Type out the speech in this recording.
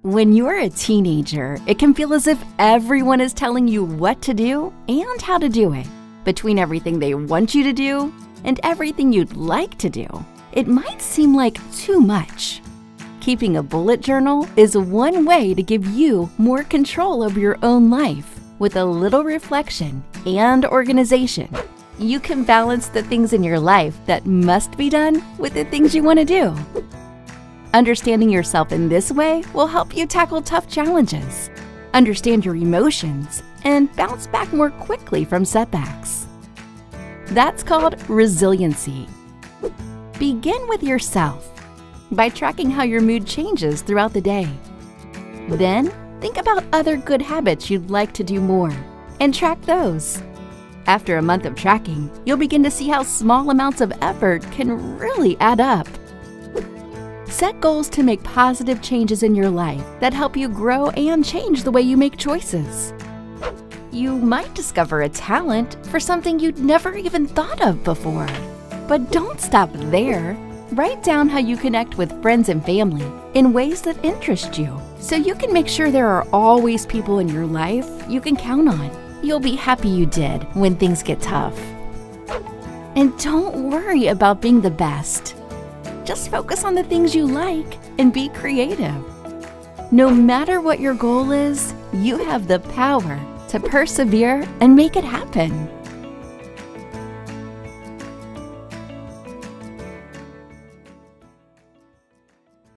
When you're a teenager, it can feel as if everyone is telling you what to do and how to do it. Between everything they want you to do and everything you'd like to do, it might seem like too much. Keeping a bullet journal is one way to give you more control over your own life. With a little reflection and organization, you can balance the things in your life that must be done with the things you want to do. Understanding yourself in this way will help you tackle tough challenges, understand your emotions, and bounce back more quickly from setbacks. That's called resiliency. Begin with yourself by tracking how your mood changes throughout the day. Then, think about other good habits you'd like to do more and track those. After a month of tracking, you'll begin to see how small amounts of effort can really add up. Set goals to make positive changes in your life that help you grow and change the way you make choices. You might discover a talent for something you'd never even thought of before. But don't stop there. Write down how you connect with friends and family in ways that interest you, so you can make sure there are always people in your life you can count on. You'll be happy you did when things get tough. And don't worry about being the best. Just focus on the things you like and be creative. No matter what your goal is, you have the power to persevere and make it happen.